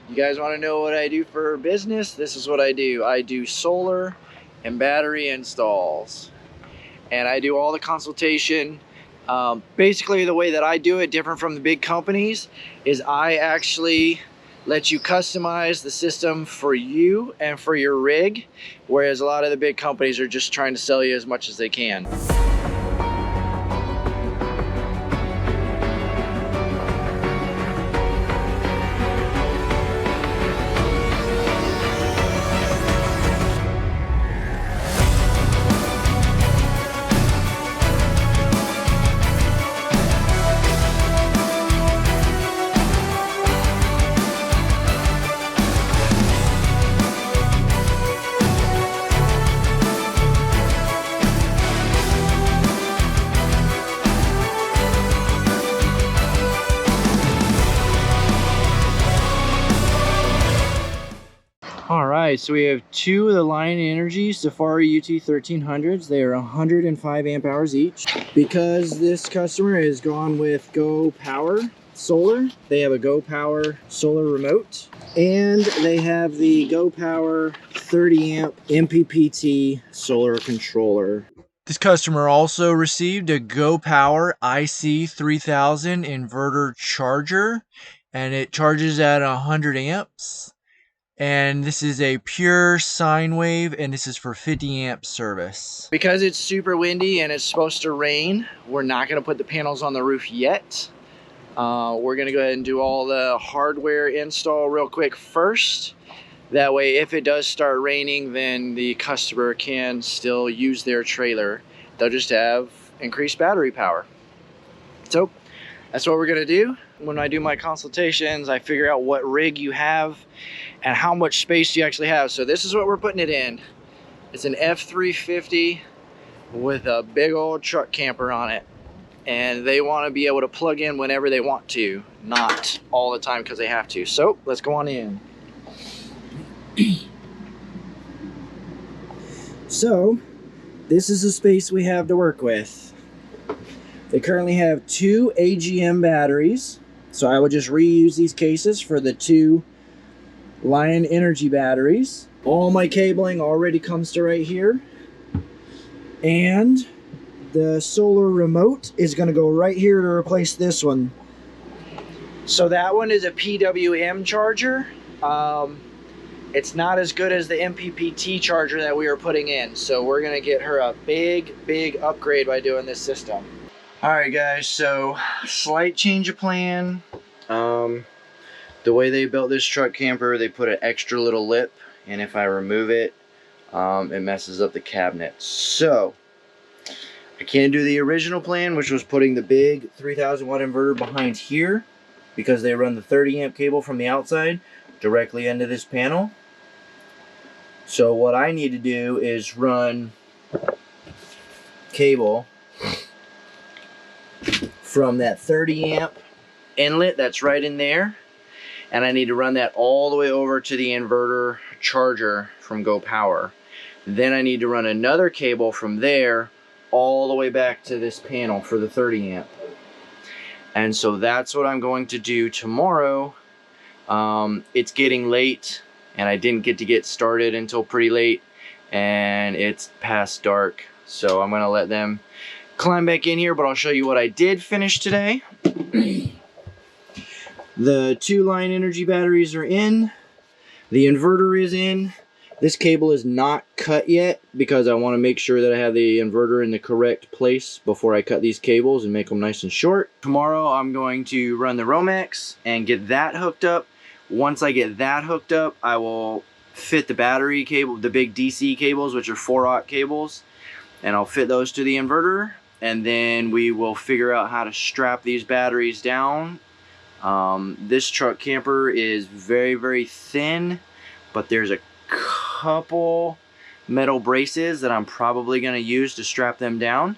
You guys want to know what I do for business? This is what I do. I do solar and battery installs. And I do all the consultation. Basically the way that I do it, different from the big companies, is I actually let you customize the system for you and for your rig, whereas a lot of the big companies are just trying to sell you as much as they can. Alright, so we have two of the Lion Energy Safari UT 1300s. They are 105 amp hours each. Because this customer has gone with Go Power Solar, they have a Go Power solar remote. And they have the Go Power 30 amp MPPT solar controller. This customer also received a Go Power IC3000 inverter charger, and it charges at 100 amps. And this is a pure sine wave, and this is for 50 amp service. Because it's super windy and it's supposed to rain, we're not going to put the panels on the roof yet. We're going to go ahead and do all the hardware install real quick first. That way, if it does start raining, then the customer can still use their trailer. They'll just have increased battery power. So that's what we're going to do. When I do my consultations, I figure out what rig you have and how much space you actually have. So this is what we're putting it in. It's an F350 with a big old truck camper on it. And they want to be able to plug in whenever they want to, not all the time because they have to. So let's go on in. So this is the space we have to work with. They currently have 2 AGM batteries. So I would just reuse these cases for the 2 Lion Energy batteries. All my cabling already comes to right here. And the solar remote is going to go right here to replace this one. So that one is a PWM charger. It's not as good as the MPPT charger that we were putting in. So we're going to get her a big upgrade by doing this system. Alright guys, so slight change of plan. The way they built this truck camper, they put an extra little lip, and if I remove it, it messes up the cabinet. So I can't do the original plan, which was putting the big 3000 watt inverter behind here, because they run the 30 amp cable from the outside directly into this panel. So what I need to do is run cable from that 30 amp inlet that's right in there, and I need to run that all the way over to the inverter charger from Go Power. Then I need to run another cable from there all the way back to this panel for the 30 amp. And so that's what I'm going to do tomorrow. It's getting late and I didn't get started until pretty late, and it's past dark, so I'm gonna let them climb back in here, but I'll show you what I did finish today. The 2 Lion Energy batteries are in. The inverter is in. This cable is not cut yet because I want to make sure that I have the inverter in the correct place before I cut these cables and make them nice and short. Tomorrow I'm going to run the Romex and get that hooked up. Once I get that hooked up, I will fit the battery cable, the big DC cables, which are 4-aught cables, and I'll fit those to the inverter, and then we will figure out how to strap these batteries down. This truck camper is very thin, but there's a couple metal braces that I'm probably going to use to strap them down,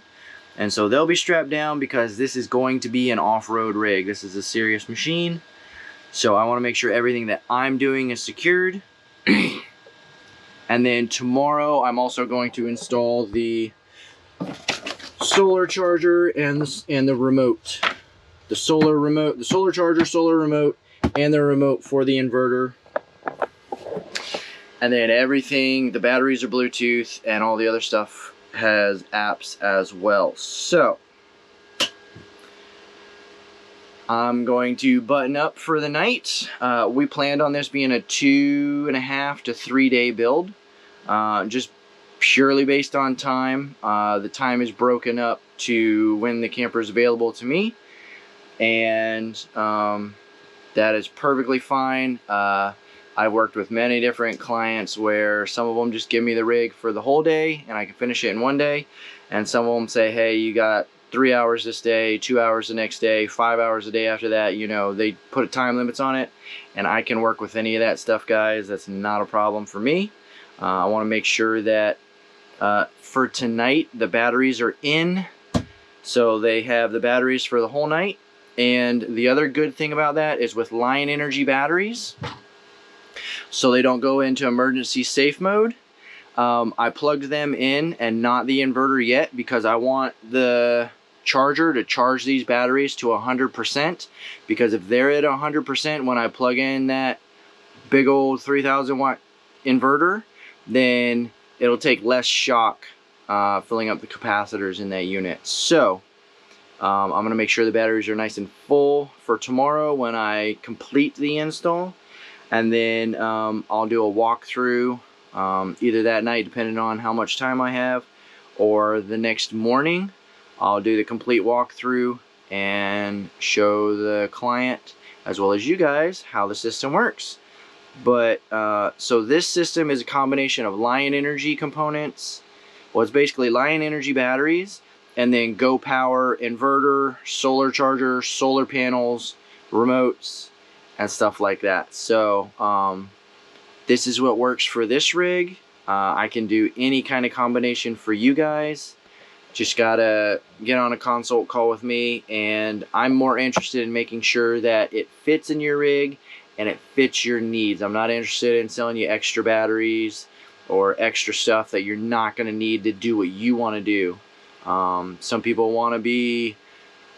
and so they'll be strapped down because this is going to be an off-road rig. This is a serious machine, so I want to make sure everything that I'm doing is secured. And then tomorrow I'm also going to install the solar charger and the remote. The solar remote, the solar charger, solar remote, and the remote for the inverter. And then everything, the batteries are Bluetooth, and all the other stuff has apps as well. So I'm going to button up for the night. We planned on this being a 2.5 to 3 day build, just purely based on time. The time is broken up to when the camper is available to me, and that is perfectly fine. I've worked with many different clients where some of them just give me the rig for the whole day and I can finish it in one day, and some of them say, hey, you got 3 hours this day, 2 hours the next day, 5 hours a day after that. You know, they put time limits on it, and I can work with any of that stuff, guys. That's not a problem for me. I want to make sure that for tonight the batteries are in, so they have the batteries for the whole night. And the other good thing about that is with Lion Energy batteries, so they don't go into emergency safe mode. I plugged them in and not the inverter yet, because I want the charger to charge these batteries to 100%, because if they're at 100% when I plug in that big old 3000 watt inverter, then it'll take less shock filling up the capacitors in that unit. So I'm going to make sure the batteries are nice and full for tomorrow when I complete the install, and then I'll do a walkthrough either that night, depending on how much time I have, or the next morning. I'll do the complete walkthrough and show the client as well as you guys how the system works. But so this system is a combination of Lion Energy components. Well, it's basically Lion Energy batteries, and then Go Power inverter, solar charger, solar panels, remotes, and stuff like that. So this is what works for this rig. I can do any kind of combination for you guys. Just gotta get on a consult call with me, and I'm more interested in making sure that it fits in your rig and it fits your needs. I'm not interested in selling you extra batteries or extra stuff that you're not going to need to do what you want to do. Some people want to be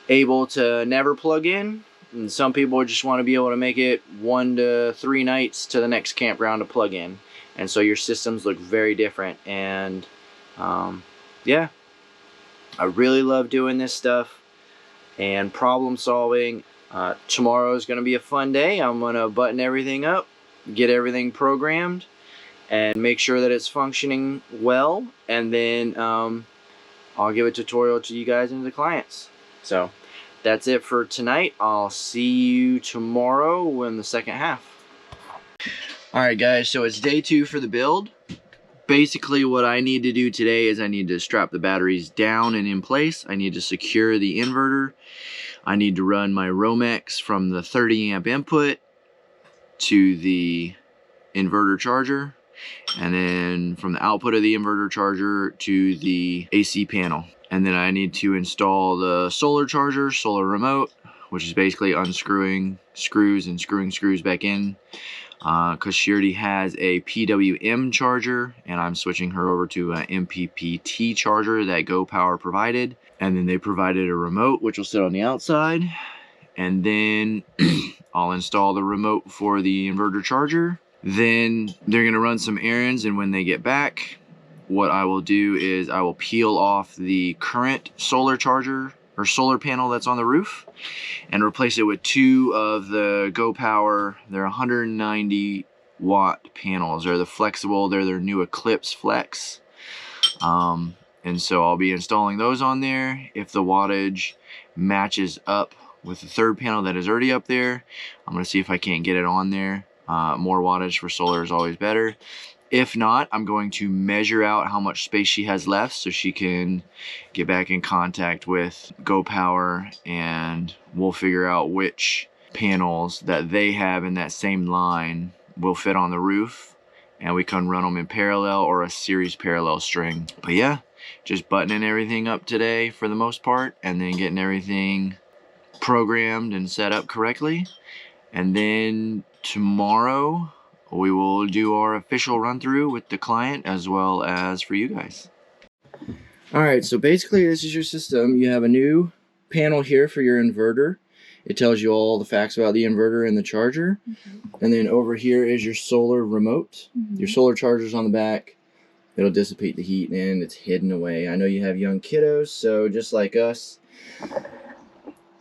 able to never plug in, and some people just want to be able to make it 1 to 3 nights to the next campground to plug in. And so your systems look very different. And yeah, I really love doing this stuff and problem solving. Tomorrow is going to be a fun day. I'm going to button everything up, get everything programmed, and make sure that it's functioning well, and then I'll give a tutorial to you guys and the clients. So that's it for tonight. I'll see you tomorrow in the second half. Alright guys, so it's day 2 for the build. Basically what I need to do today is I need to strap the batteries down and in place. I need to secure the inverter. I need to run my Romex from the 30 amp input to the inverter charger, and then from the output of the inverter charger to the AC panel. And then I need to install the solar charger, solar remote, which is basically unscrewing screws and screwing screws back in, because she already has a PWM charger, and I'm switching her over to an MPPT charger that Go Power provided. And then they provided a remote, which will sit on the outside. And then I'll install the remote for the inverter charger. Then they're going to run some errands, and when they get back, what I will do is I will peel off the current solar charger or solar panel that's on the roof and replace it with 2 of the Go Power. They're 190 watt panels. They're the flexible, they're their new Eclipse Flex. And so I'll be installing those on there. If the wattage matches up with the third panel that is already up there, I'm going to see if I can't get it on there. More wattage for solar is always better. If not, I'm going to measure out how much space she has left so she can get back in contact with Go Power, and we'll figure out which panels that they have in that same line will fit on the roof, and we can run them in parallel or a series parallel string. But yeah, just buttoning everything up today for the most part, and then getting everything programmed and set up correctly. And then tomorrow we will do our official run through with the client as well as for you guys. Alright, so basically this is your system. You have a new panel here for your inverter. It tells you all the facts about the inverter and the charger. And then over here is your solar remote. Your solar charger's on the back. It'll dissipate the heat and it's hidden away. I know you have young kiddos, so just like us,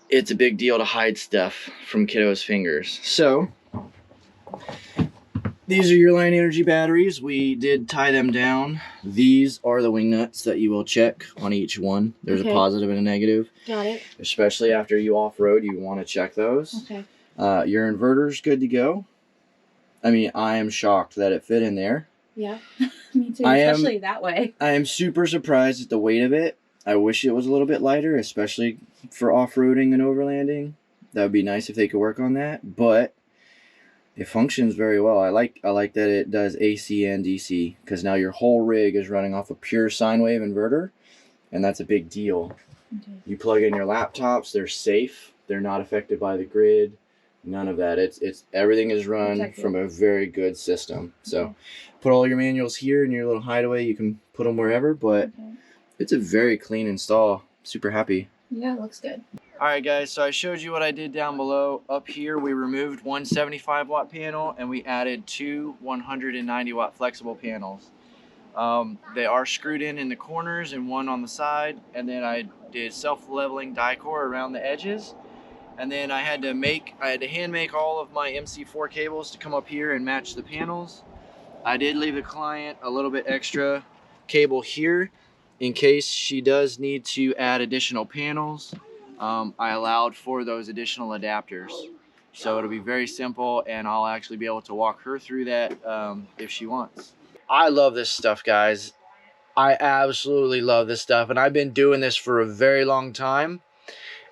it's a big deal to hide stuff from kiddos' fingers. So these are your Line Energy batteries. We did tie them down. These are the wing nuts that you will check on each one. There's a positive and a negative. Got it. Especially after you off-road, you want to check those. Okay. Your inverter's good to go. I mean, I am shocked that it fit in there. Yeah, me too, especially that way. I am super surprised at the weight of it. I wish it was a little bit lighter, especially for off-roading and overlanding. That would be nice if they could work on that, but it functions very well. I like that it does AC and DC, because now your whole rig is running off a pure sine wave inverter, and that's a big deal. You plug in your laptops, they're safe. They're not affected by the grid. None of that. It's everything is run from a very good system. So put all your manuals here in your little hideaway. You can put them wherever, but it's a very clean install. Super happy. Yeah, it looks good. All right, guys, so I showed you what I did down below. Up here, we removed one 75-watt panel, and we added two 190-watt flexible panels. They are screwed in the corners and one on the side, and then I did self-leveling die core around the edges. And then I had to hand make all of my MC4 cables to come up here and match the panels. I did leave the client a little bit extra cable here in case she does need to add additional panels. I allowed for those additional adapters. So it'll be very simple, and I'll actually be able to walk her through that if she wants. I love this stuff, guys. I absolutely love this stuff, and I've been doing this for a very long time.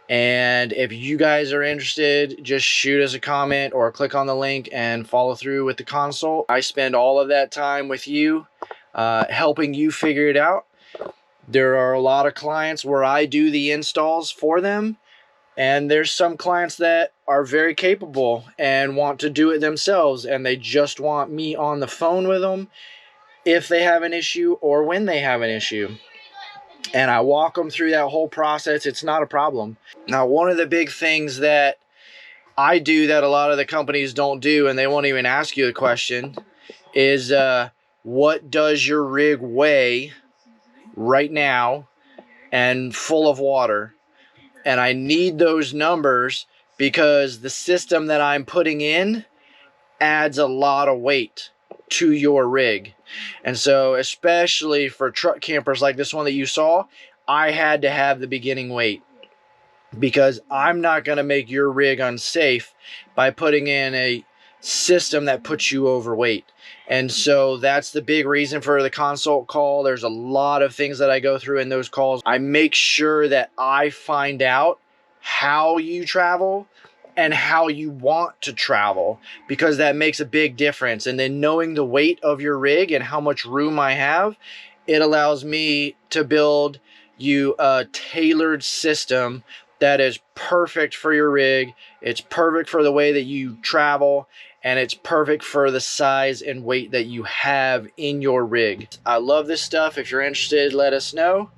And if you guys are interested, just shoot us a comment or click on the link and follow through with the consult. I spend all of that time with you, helping you figure it out. There are a lot of clients where I do the installs for them, and there's some clients that are very capable and want to do it themselves, and they just want me on the phone with them if they have an issue or when they have an issue. And I walk them through that whole process. It's not a problem. Now, one of the big things that I do that a lot of the companies don't do, and they won't even ask you the question, is what does your rig weigh right now and full of water? And I need those numbers because the system that I'm putting in adds a lot of weight to your rig. And so especially for truck campers like this one that you saw, I had to have the beginning weight, because I'm not going to make your rig unsafe by putting in a system that puts you overweight. And so that's the big reason for the consult call. There's a lot of things that I go through in those calls. I make sure that I find out how you travel and how you want to travel, because that makes a big difference. And then knowing the weight of your rig and how much room I have, it allows me to build you a tailored system that is perfect for your rig. It's perfect for the way that you travel, and it's perfect for the size and weight that you have in your rig. I love this stuff. If you're interested, let us know.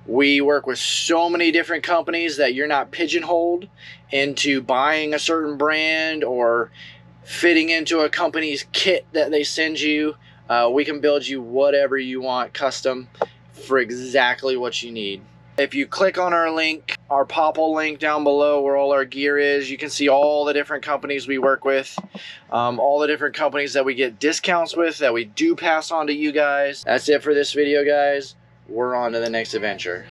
We work with so many different companies that you're not pigeonholed into buying a certain brand or fitting into a company's kit that they send you. We can build you whatever you want custom for exactly what you need. If you click on our link, our Popple link down below where all our gear is, you can see all the different companies we work with, all the different companies that we get discounts with, that we do pass on to you guys. That's it for this video, guys. We're on to the next adventure.